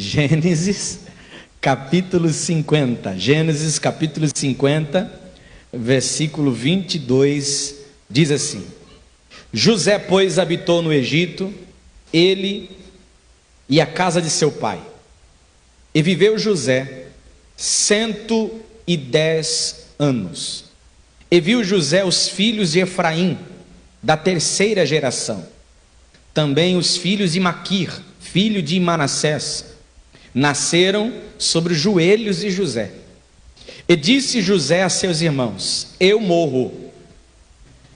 Gênesis capítulo 50. Gênesis capítulo 50, versículo 22, diz assim: José, pois, habitou no Egito, ele e a casa de seu pai. E viveu José 110 anos. E viu José os filhos de Efraim, da terceira geração. Também os filhos de Maquir, filho de Manassés, nasceram sobre os joelhos de José. E disse José a seus irmãos: eu morro,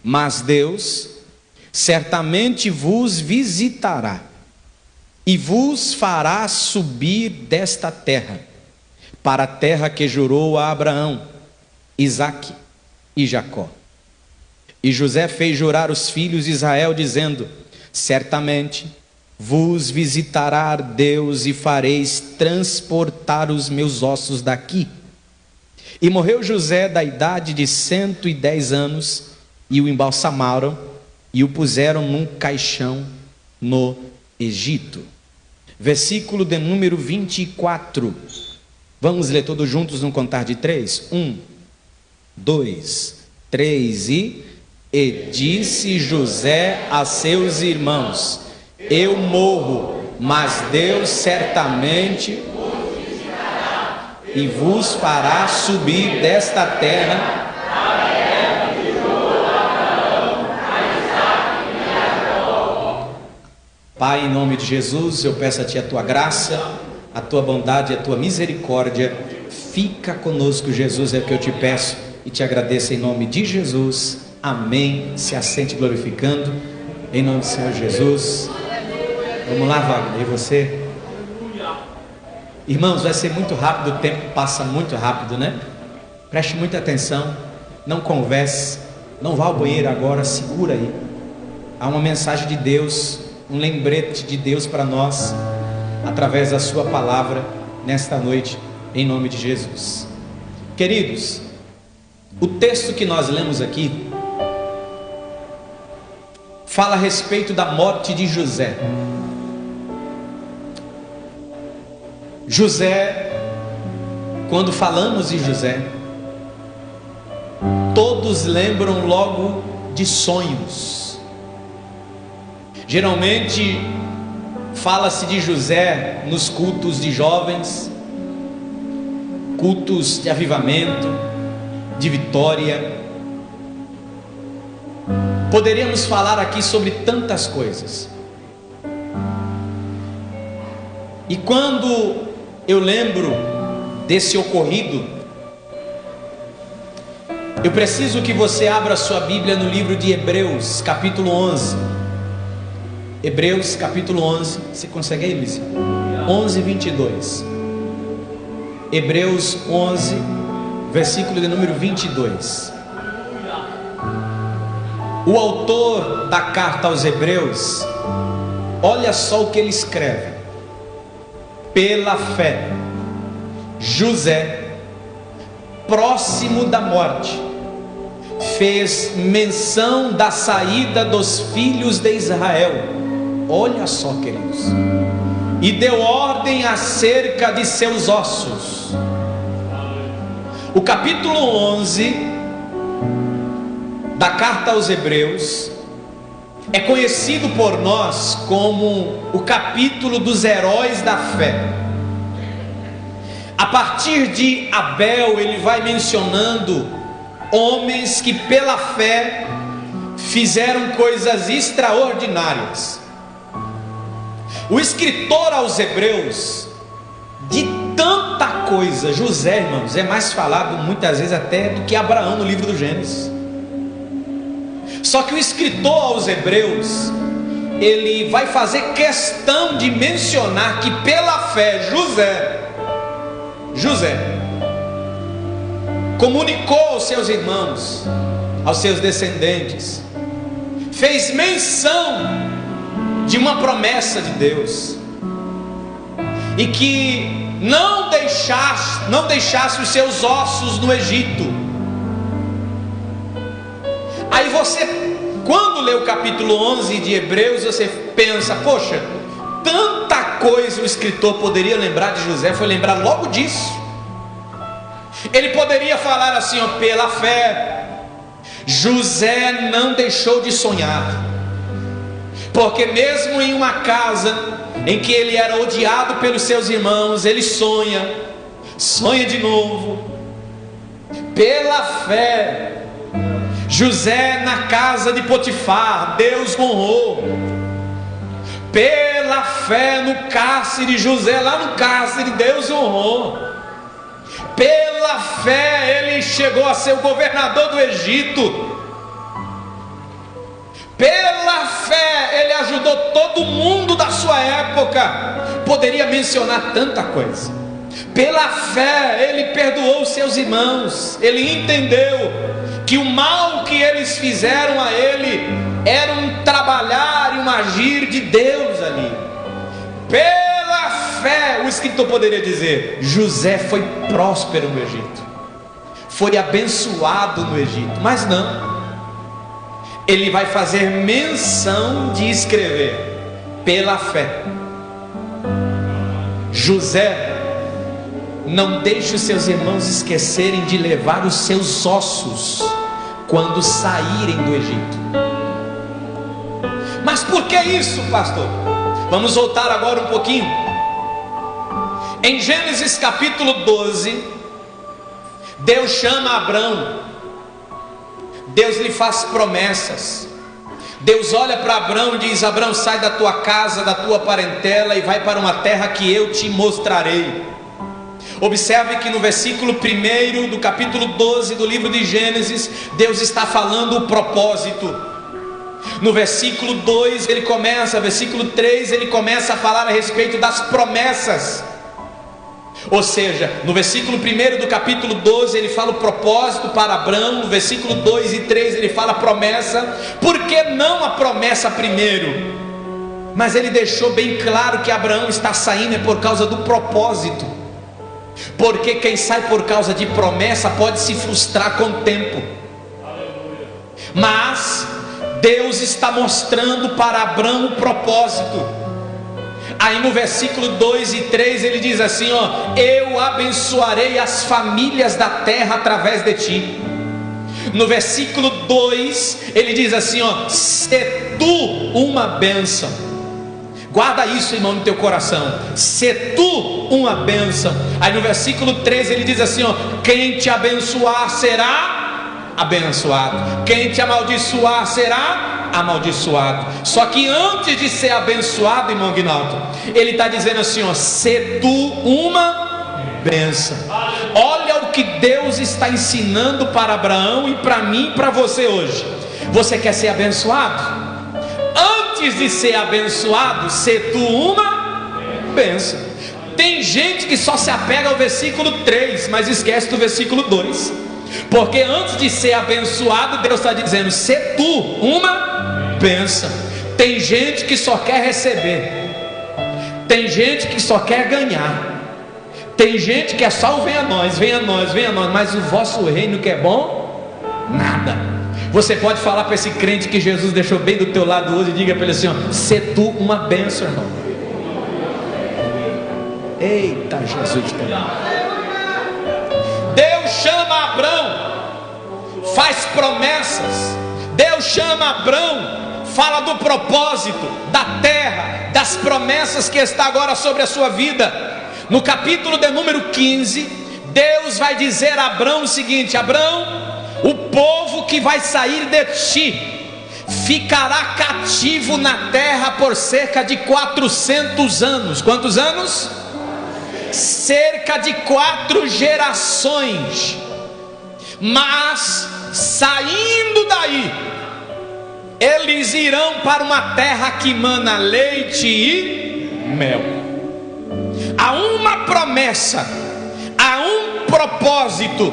mas Deus certamente vos visitará e vos fará subir desta terra, para a terra que jurou a Abraão, Isaque e Jacó. E José fez jurar os filhos de Israel, dizendo: certamente vos visitará Deus e fareis transportar os meus ossos daqui. E morreu José da idade de 110 anos, e o embalsamaram e o puseram num caixão no Egito. Versículo de número 24. Vamos ler todos juntos no contar de 3? 1, 2, 3 e disse José a seus irmãos: eu morro, mas Deus certamente vos visitará e vos fará subir desta terra, Pai, em nome de Jesus, eu peço a Ti a Tua graça, a Tua bondade e a Tua misericórdia. Fica conosco, Jesus, é o que eu te peço e te agradeço em nome de Jesus. Amém. Se assente glorificando, em nome do Senhor Jesus. Vamos lá, Wagner, e você? Irmãos, vai ser muito rápido, o tempo passa muito rápido, né? Preste muita atenção, não converse, não vá ao banheiro agora, segura aí. Há uma mensagem de Deus, um lembrete de Deus para nós, através da sua palavra, nesta noite, em nome de Jesus. Queridos, o texto que nós lemos aqui fala a respeito da morte de José. José, quando falamos de José, todos lembram logo de sonhos. Geralmente fala-se de José nos cultos de jovens, cultos de avivamento, de vitória. Poderíamos falar aqui sobre tantas coisas. E quando eu lembro desse ocorrido, eu preciso que você abra sua Bíblia no livro de Hebreus, capítulo 11. Hebreus, capítulo 11. Você consegue aí, Luiz? 11, 22. Hebreus 11, versículo de número 22. O autor da carta aos Hebreus, olha só o que ele escreve: pela fé, José, próximo da morte, fez menção da saída dos filhos de Israel. Olha só, queridos, e deu ordem acerca de seus ossos. O capítulo 11 da carta aos Hebreus é conhecido por nós como o capítulo dos heróis da fé. A partir de Abel, ele vai mencionando homens que pela fé fizeram coisas extraordinárias. O escritor aos Hebreus, de tanta coisa, José, irmãos, é mais falado muitas vezes até do que Abraão no livro do Gênesis. Só que o escritor aos Hebreus, ele vai fazer questão de mencionar que pela fé José comunicou aos seus irmãos, aos seus descendentes, fez menção de uma promessa de Deus, e que não deixasse os seus ossos no Egito. Aí você, quando lê o capítulo 11 de Hebreus, você pensa: poxa, tanta coisa o escritor poderia lembrar de José, foi lembrar logo disso. Ele poderia falar assim, ó, pela fé, José não deixou de sonhar, porque mesmo em uma casa em que ele era odiado pelos seus irmãos, ele sonha de novo. Pela fé, José na casa de Potifar, Deus honrou. Pela fé no cárcere, José lá no cárcere, Deus honrou. Pela fé ele chegou a ser o governador do Egito. Pela fé ele ajudou todo mundo da sua época. Poderia mencionar tanta coisa. Pela fé ele perdoou os seus irmãos. Ele entendeu que o mal que eles fizeram a ele era um trabalhar e um agir de Deus ali. Pela fé, o escritor poderia dizer, José foi próspero no Egito, foi abençoado no Egito. Mas não, ele vai fazer menção de escrever, pela fé, José não deixe os seus irmãos esquecerem de levar os seus ossos quando saírem do Egito. Mas por que isso, pastor? Vamos voltar agora um pouquinho. Em Gênesis capítulo 12, Deus chama Abrão. Deus lhe faz promessas. Deus olha para Abrão e diz, Abrão, sai da tua casa, da tua parentela e vai para uma terra que eu te mostrarei. Observe que no versículo 1 do capítulo 12 do livro de Gênesis, Deus está falando o propósito. No versículo 2 ele começa, versículo 3 ele começa a falar a respeito das promessas. Ou seja, no versículo 1 do capítulo 12 ele fala o propósito para Abrão. No versículo 2 e 3 ele fala a promessa. Por que não a promessa primeiro? Mas ele deixou bem claro que Abraão está saindo é por causa do propósito. Porque quem sai por causa de promessa pode se frustrar com o tempo. Mas Deus está mostrando para Abraão o propósito. Aí no versículo 2 e 3 ele diz assim, ó, eu abençoarei as famílias da terra através de ti. No versículo 2 ele diz assim, ó, se tu uma bênção. Guarda isso, irmão, no teu coração. Se tu uma bênção. Aí no versículo 3 ele diz assim, ó, quem te abençoar será abençoado, quem te amaldiçoar será amaldiçoado. Só que antes de ser abençoado, irmão Guinaldo, ele está dizendo assim, ó, se tu uma bênção. Olha o que Deus está ensinando para Abraão e para mim e para você hoje. Você quer ser abençoado? Antes de ser abençoado, se tu uma bênção. Tem gente que só se apega ao versículo 3, mas esquece do versículo 2. Porque antes de ser abençoado, Deus está dizendo, se tu uma bênção. Tem gente que só quer receber. Tem gente que só quer ganhar. Tem gente que é só o venha a nós, venha a nós, venha a nós. Mas o vosso reino que é bom, nada. Você pode falar para esse crente que Jesus deixou bem do teu lado hoje, e diga para ele assim, ó, se tu uma bênção, irmão. Eita Jesus, Deus chama Abrão, faz promessas. Deus chama Abrão, fala do propósito, da terra, das promessas que está agora sobre a sua vida. No capítulo de número 15, Deus vai dizer a Abrão o seguinte, Abrão, o povo que vai sair de ti ficará cativo na terra por cerca de 400 anos. Quantos anos? Cerca de 4 gerações. Mas saindo daí, eles irão para uma terra que mana leite e mel. Há uma promessa, há um propósito.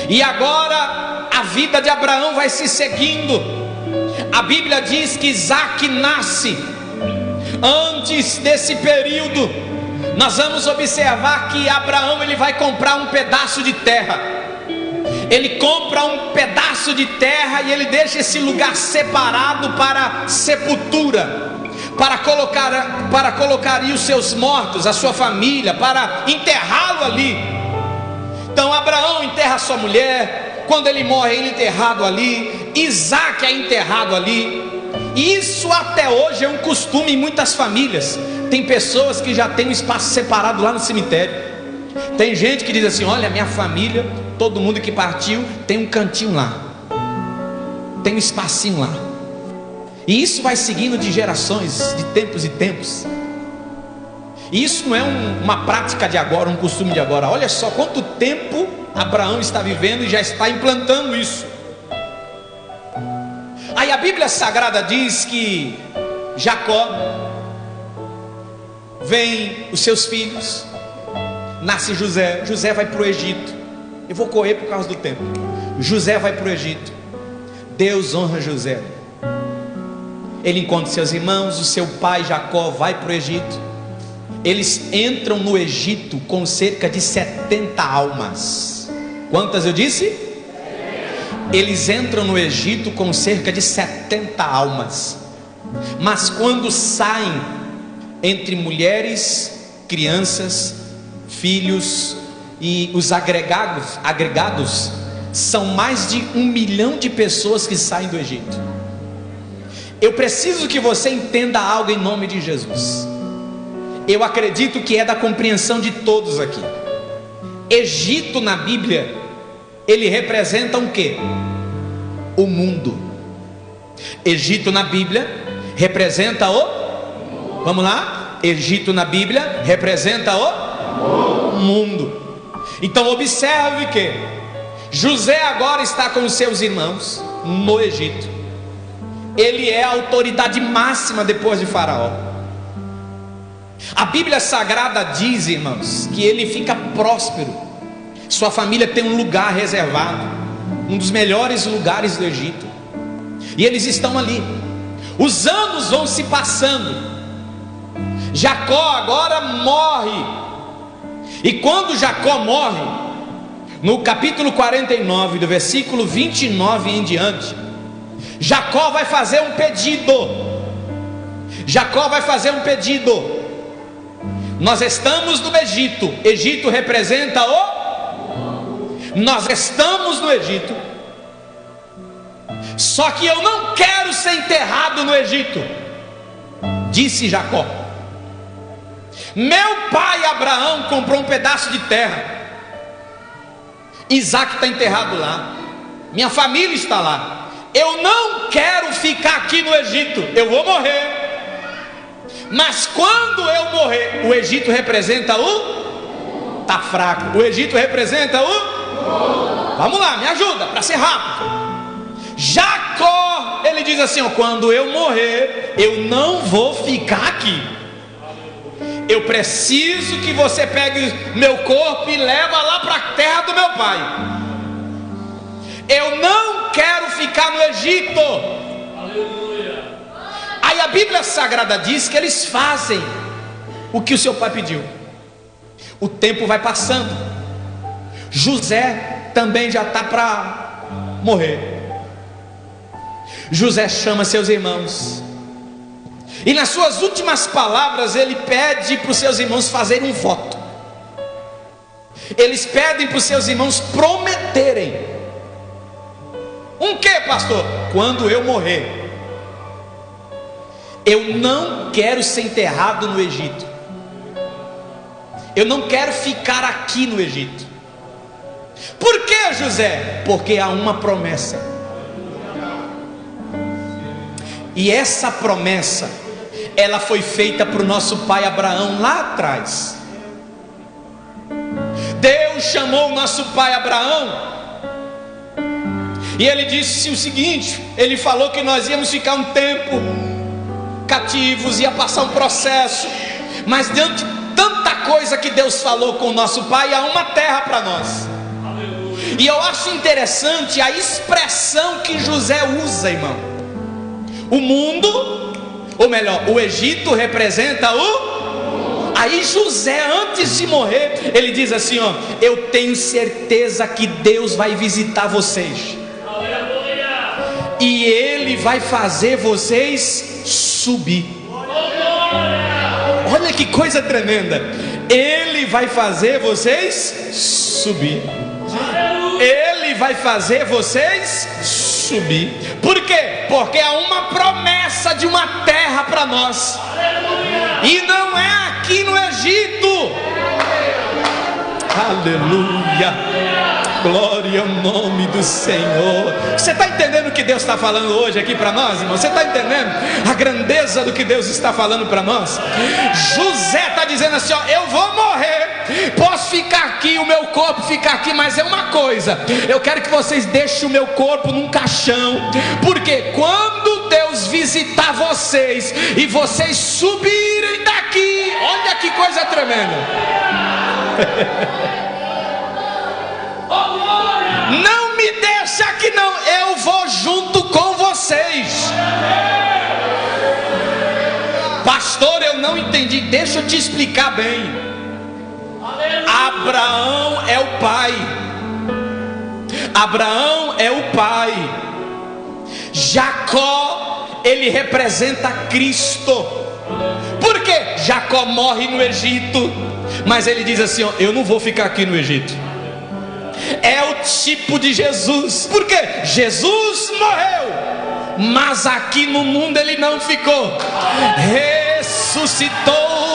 E agora a vida de Abraão vai se seguindo. A Bíblia diz que Isaac nasce. Antes desse período, nós vamos observar que Abraão ele vai comprar um pedaço de terra. Ele compra um pedaço de terra e ele deixa esse lugar separado para sepultura, para colocar ali os seus mortos, a sua família, para enterrá-lo ali. Então Abraão enterra a sua mulher, quando ele morre ele é enterrado ali, Isaac é enterrado ali. E isso até hoje é um costume em muitas famílias. Tem pessoas que já têm um espaço separado lá no cemitério. Tem gente que diz assim: olha, minha família, todo mundo que partiu tem um cantinho lá, tem um espacinho lá. E isso vai seguindo de gerações, de tempos e tempos. E isso não é uma prática de agora, um costume de agora. Olha só quanto tempo Abraão está vivendo e já está implantando isso. Aí a Bíblia Sagrada diz que Jacó, vem os seus filhos, nasce José. José vai para o Egito. Eu vou correr por causa do tempo. José vai para o Egito. Deus honra José. Ele encontra seus irmãos. O seu pai Jacó vai para o Egito. Eles entram no Egito com cerca de 70 almas. Quantas eu disse? Eles entram no Egito com cerca de 70 almas. Mas quando saem, entre mulheres, crianças, filhos e os agregados, são mais de 1 milhão de pessoas que saem do Egito. Eu preciso que você entenda algo em nome de Jesus. Eu acredito que é da compreensão de todos aqui. Egito na Bíblia, ele representa o quê? O mundo. Egito na Bíblia representa o... Vamos lá? Egito na Bíblia representa o mundo. Então observe que José agora está com os seus irmãos no Egito. Ele é a autoridade máxima depois de Faraó. A Bíblia Sagrada diz, irmãos, que ele fica próspero. Sua família tem um lugar reservado, um dos melhores lugares do Egito. E eles estão ali. Os anos vão se passando. Jacó agora morre. E quando Jacó morre, no capítulo 49, do versículo 29 em diante, Jacó vai fazer um pedido. Jacó vai fazer um pedido. Nós estamos no Egito. Egito representa o... Nós estamos no Egito. Só que eu não quero ser enterrado no Egito, disse Jacó. Meu pai Abraão comprou um pedaço de terra. Isaac está enterrado lá. Minha família está lá. Eu não quero ficar aqui no Egito. Eu vou morrer. Mas quando eu morrer, o Egito representa o... Está fraco. O Egito representa o... Vamos lá, me ajuda para ser rápido. Jacó, ele diz assim, ó, quando eu morrer, eu não vou ficar aqui. Eu preciso que você pegue meu corpo e leva lá para a terra do meu pai. Eu não quero ficar no Egito. Aí a Bíblia Sagrada diz que eles fazem o que o seu pai pediu. O tempo vai passando. José também já está para morrer. José chama seus irmãos. E nas suas últimas palavras ele pede para os seus irmãos fazerem um voto. Eles pedem para os seus irmãos prometerem. Um que, pastor? Quando eu morrer, eu não quero ser enterrado no Egito. Eu não quero ficar aqui no Egito. Por que, José? Porque há uma promessa. E essa promessa, ela foi feita para o nosso pai Abraão lá atrás. Deus chamou o nosso pai Abraão e ele disse o seguinte: ele falou que nós íamos ficar um tempo cativos, ia passar um processo, mas diante de tanta coisa que Deus falou com o nosso pai, há uma terra para nós. E eu acho interessante a expressão que José usa, irmão. O mundo, ou melhor, o Egito representa o... Aí José, antes de morrer, ele diz assim, ó: eu tenho certeza que Deus vai visitar vocês. E Ele vai fazer vocês subir. olha que coisa tremenda. Ele vai fazer vocês subir. Ele vai fazer vocês subir. Por quê? Porque há uma promessa de uma terra para nós. E não é aqui no Egito. Aleluia. Glória ao nome do Senhor. Você está entendendo o que Deus está falando hoje aqui para nós, irmão? Você está entendendo a grandeza do que Deus está falando para nós? José está dizendo assim, ó, eu vou morrer, posso ficar aqui, o meu corpo ficar aqui, mas é uma coisa, eu quero que vocês deixem o meu corpo num caixão, porque quando Deus visitar vocês e vocês subirem daqui, olha que coisa tremenda. Não me deixa aqui não, eu vou junto com vocês. Pastor, eu não entendi, deixa eu te explicar bem. Abraão é o pai. Abraão é o pai. Jacó, ele representa Cristo. Por quê? Jacó morre no Egito, mas ele diz assim, ó, eu não vou ficar aqui no Egito. É o tipo de Jesus. Por quê? Jesus morreu, mas aqui no mundo ele não ficou. Ressuscitou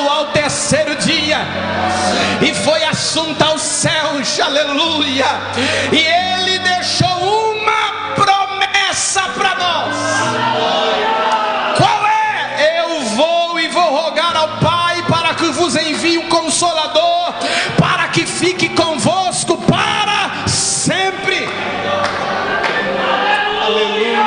ao terceiro dia e foi assunto aos céus. Aleluia. E ele deixou uma promessa para nós. Qual é? Eu vou e vou rogar ao Pai para que vos envie um Consolador, para que fique convosco para sempre. Aleluia.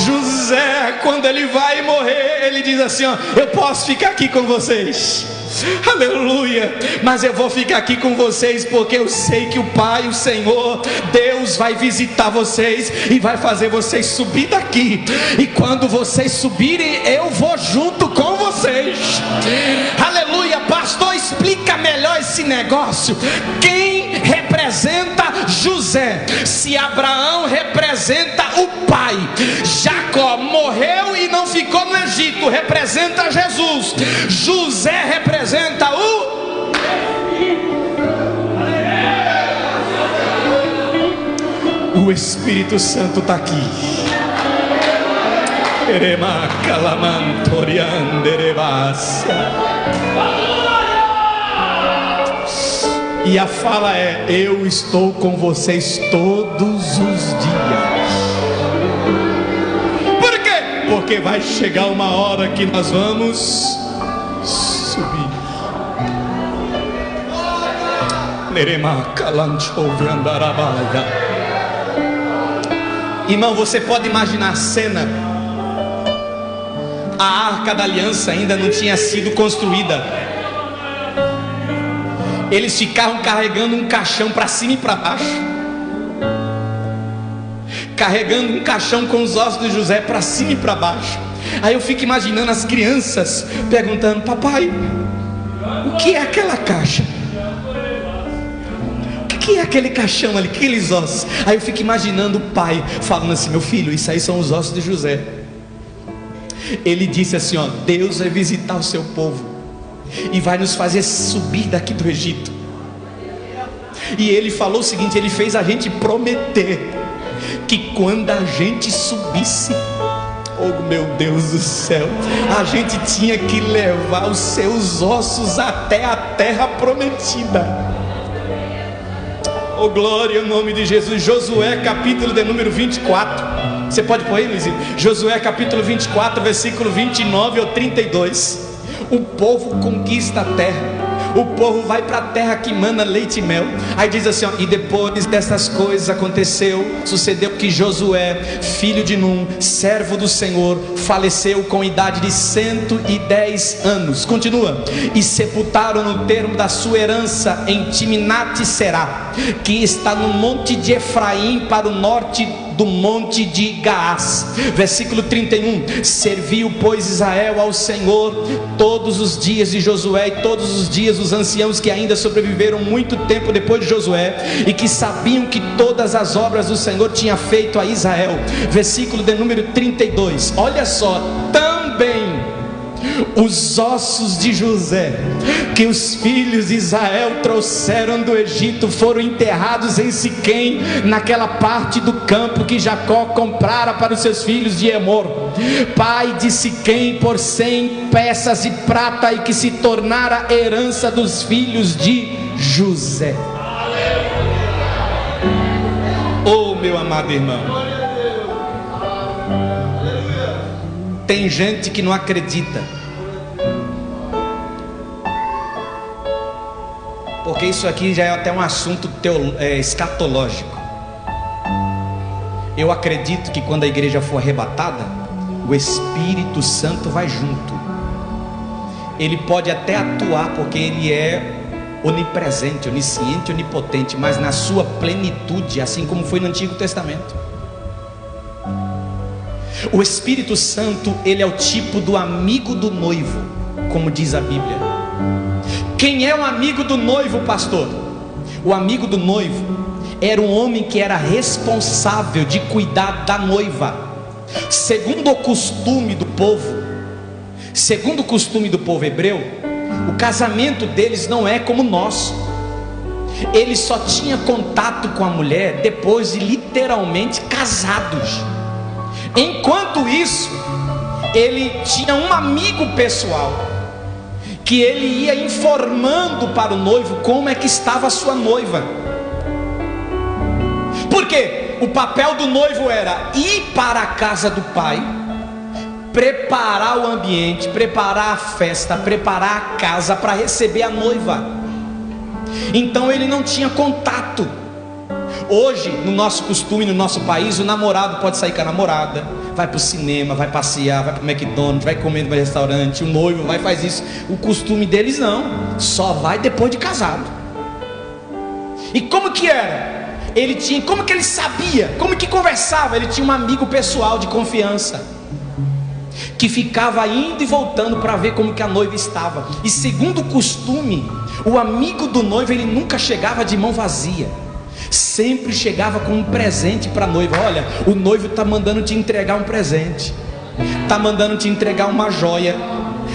José, quando ele vai morrer, ele diz assim, ó, eu posso ficar aqui com vocês. Aleluia. Mas eu vou ficar aqui com vocês porque eu sei que o Pai, o Senhor, Deus vai visitar vocês e vai fazer vocês subir daqui. E quando vocês subirem, eu vou junto com vocês. Aleluia. Pastor, explica melhor esse negócio. Quem representa José? Se Abraão representa o pai, Jacó morreu e não ficou no Egito, representa Jesus. José representa o Espírito Santo está aqui. E a fala é: eu estou com vocês todos os dias. Por quê? Porque vai chegar uma hora que nós vamos subir. Irmão, você pode imaginar a cena. A Arca da Aliança ainda não tinha sido construída. Eles ficavam carregando um caixão para cima e para baixo, carregando um caixão com os ossos de José para cima e para baixo. Aí eu fico imaginando as crianças perguntando: papai, o que é aquela caixa? O que é aquele caixão ali, aqueles ossos? Aí eu fico imaginando o pai falando assim: meu filho, isso aí são os ossos de José. Ele disse assim, ó: Deus vai visitar o seu povo e vai nos fazer subir daqui do Egito. E ele falou o seguinte: ele fez a gente prometer que quando a gente subisse, oh meu Deus do céu, a gente tinha que levar os seus ossos até a terra prometida. Oh glória ao nome de Jesus. Josué capítulo de número 24. Você pode pôr aí, Luizinho? Josué capítulo 24, versículo 29 ao 32. O povo conquista a terra. O povo vai para a terra que mana leite e mel. Aí diz assim, ó: e depois dessas coisas sucedeu que Josué, filho de Num, servo do Senhor, faleceu com idade de 110 anos. Continua: e sepultaram no termo da sua herança em Timnat-Será, que está no monte de Efraim, para o norte do monte de Gaás. Versículo 31. Serviu, pois, Israel ao Senhor todos os dias de Josué, e todos os dias os anciãos que ainda sobreviveram muito tempo depois de Josué, e que sabiam que todas as obras do Senhor tinha feito a Israel. Versículo de número 32. Olha só: também Os ossos de José, que os filhos de Israel trouxeram do Egito, foram enterrados em Siquém, naquela parte do campo que Jacó comprara para os seus filhos de Emor, pai de Siquém, por 100 peças de prata, e que se tornara herança dos filhos de José. Oh, meu amado irmão, tem gente que não acredita, porque isso aqui já é até um assunto escatológico. Eu acredito que quando a igreja for arrebatada, o Espírito Santo vai junto. Ele pode até atuar, porque ele é onipresente, onisciente, onipotente, mas na sua plenitude, assim como foi no Antigo Testamento. O Espírito Santo, ele é o tipo do amigo do noivo, como diz a Bíblia. Quem é o amigo do noivo, pastor? O amigo do noivo era um homem que era responsável de cuidar da noiva, segundo o costume do povo. Segundo o costume do povo hebreu, o casamento deles não é como o nosso. Ele só tinha contato com a mulher depois de literalmente casados. Enquanto isso, ele tinha um amigo pessoal, que ele ia informando para o noivo como é que estava a sua noiva. Por quê? O papel do noivo era ir para a casa do pai, preparar o ambiente, preparar a festa, preparar a casa para receber a noiva. Então ele não tinha contato. Hoje, no nosso costume, no nosso país, o namorado pode sair com a namorada, vai para o cinema, vai passear, vai para o McDonald's, vai comer no restaurante. O noivo vai, faz isso. O costume deles não, só vai depois de casado. E como que era? Ele tinha, como que ele sabia? Como que conversava? Ele tinha um amigo pessoal de confiança, que ficava indo e voltando para ver como que a noiva estava. E segundo o costume, o amigo do noivo, ele nunca chegava de mão vazia, sempre chegava com um presente para a noiva. Olha, o noivo está mandando te entregar um presente, está mandando te entregar uma joia,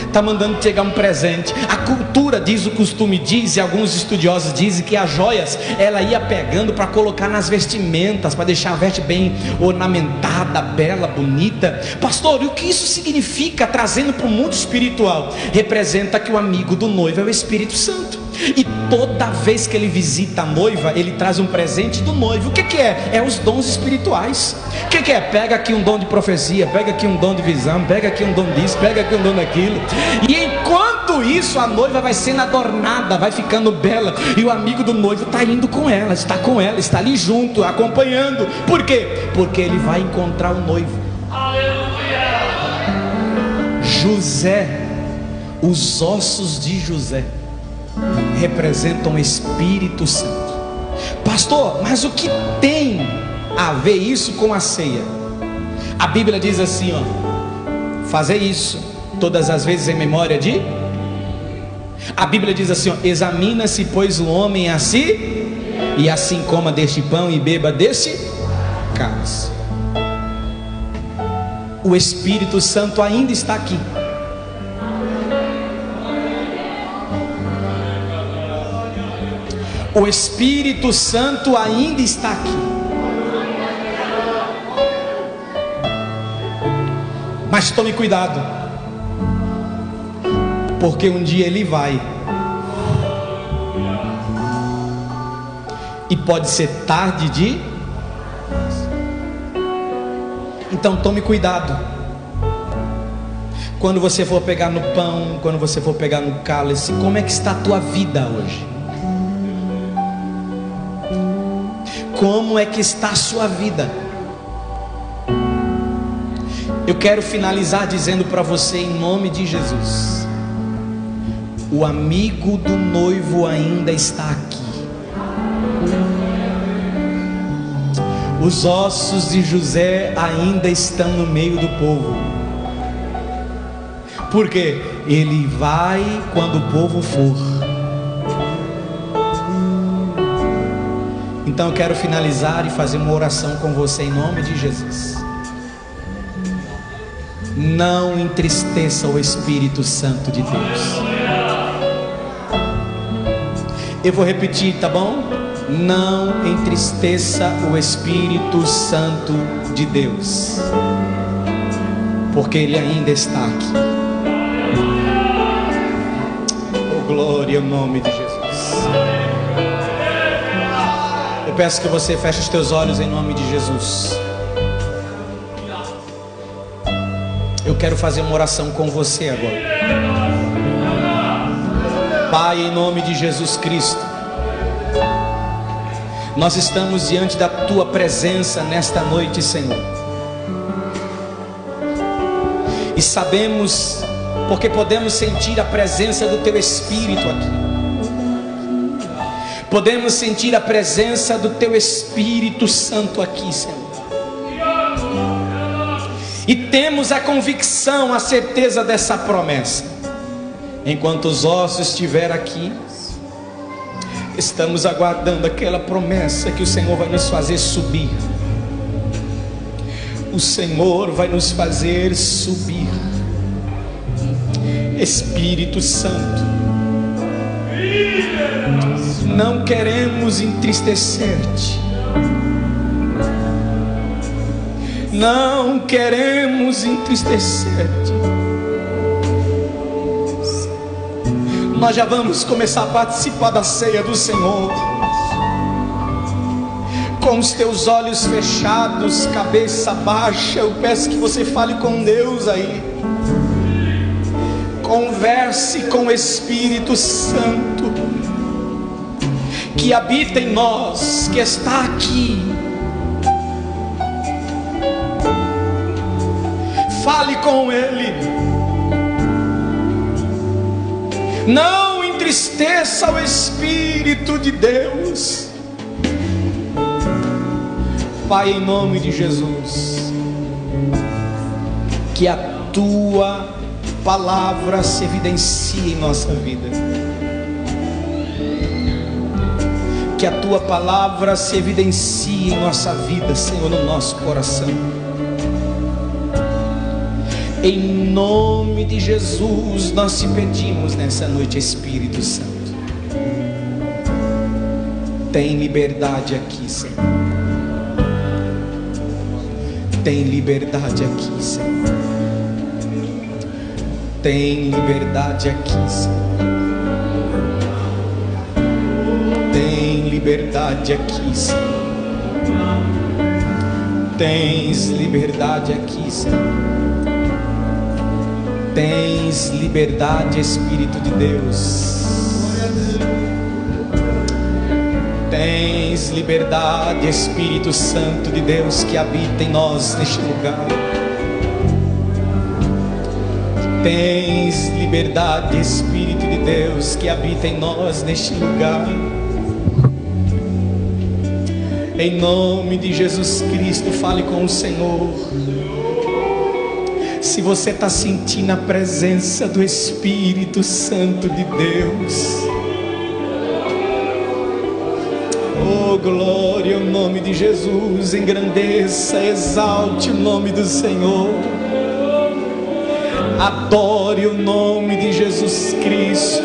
está mandando te entregar um presente. A cultura diz, o costume diz, e alguns estudiosos dizem que as joias ela ia pegando para colocar nas vestimentas, para deixar a veste bem ornamentada, bela, bonita. Pastor, e o que isso significa, trazendo para o mundo espiritual? Representa que o amigo do noivo é o Espírito Santo. E toda vez que ele visita a noiva, ele traz um presente do noivo. O que que é? É os dons espirituais. O que que é? Pega aqui um dom de profecia, pega aqui um dom de visão, pega aqui um dom disso, pega aqui um dom daquilo. E enquanto isso, a noiva vai sendo adornada, vai ficando bela, e o amigo do noivo está indo com ela, está ali junto, acompanhando. Por quê? Porque ele vai encontrar o noivo. Aleluia! José, os ossos de José representam o Espírito Santo. Pastor, mas o que tem a ver isso com a ceia? A Bíblia diz assim, ó: fazer isso todas as vezes em memória de... A Bíblia diz assim, ó: examina-se pois o homem a si, e assim coma deste pão e beba deste cálice. O Espírito Santo ainda está aqui. O Espírito Santo ainda está aqui. Mas tome cuidado, porque um dia ele vai, e pode ser tarde de... Então tome cuidado quando você for pegar no pão, quando você for pegar no cálice. Como é que está a tua vida hoje? Como é que está a sua vida? Eu quero finalizar dizendo para você, em nome de Jesus: o amigo do noivo ainda está aqui. Os ossos de José ainda estão no meio do povo. Porque ele vai quando o povo for. Então eu quero finalizar e fazer uma oração com você em nome de Jesus. Não entristeça o Espírito Santo de Deus. Eu vou repetir, tá bom? Não entristeça o Espírito Santo de Deus, porque Ele ainda está aqui. Oh, glória ao nome de Jesus. Eu peço que você feche os teus olhos em nome de Jesus. Eu quero fazer uma oração com você agora. Pai, em nome de Jesus Cristo, nós estamos diante da Tua presença nesta noite, Senhor. E sabemos, porque podemos sentir a presença do Teu Espírito aqui. Podemos sentir a presença do Teu Espírito Santo aqui, Senhor. E temos a convicção, a certeza dessa promessa. Enquanto os ossos estiverem aqui, estamos aguardando aquela promessa que o Senhor vai nos fazer subir. O Senhor vai nos fazer subir. Espírito Santo, não queremos entristecer-te. Não queremos entristecer-te. Nós já vamos começar a participar da ceia do Senhor, com os teus olhos fechados, cabeça baixa. Eu peço que você fale com Deus aí. Converse com o Espírito Santo, que habita em nós, que está aqui. Fale com Ele. Não entristeça o Espírito de Deus. Pai, em nome de Jesus, que a Tua palavra se evidencie em nossa vida. Que a Tua palavra se evidencie em nossa vida, Senhor, no nosso coração. Em nome de Jesus, nós te pedimos nessa noite, Espírito Santo. Tem liberdade aqui, Senhor. Tem liberdade aqui, Senhor. Tem liberdade aqui, Senhor. Tem liberdade aqui, Senhor. Tens liberdade aqui, Senhor. Tens liberdade, Espírito de Deus. Tens liberdade, Espírito Santo de Deus, que habita em nós neste lugar. Tens liberdade, Espírito de Deus, que habita em nós neste lugar. Em nome de Jesus Cristo, fale com o Senhor. Se você está sentindo a presença do Espírito Santo de Deus, oh, glória ao nome de Jesus. Engrandeça, exalte o nome do Senhor. Adore o nome de Jesus Cristo.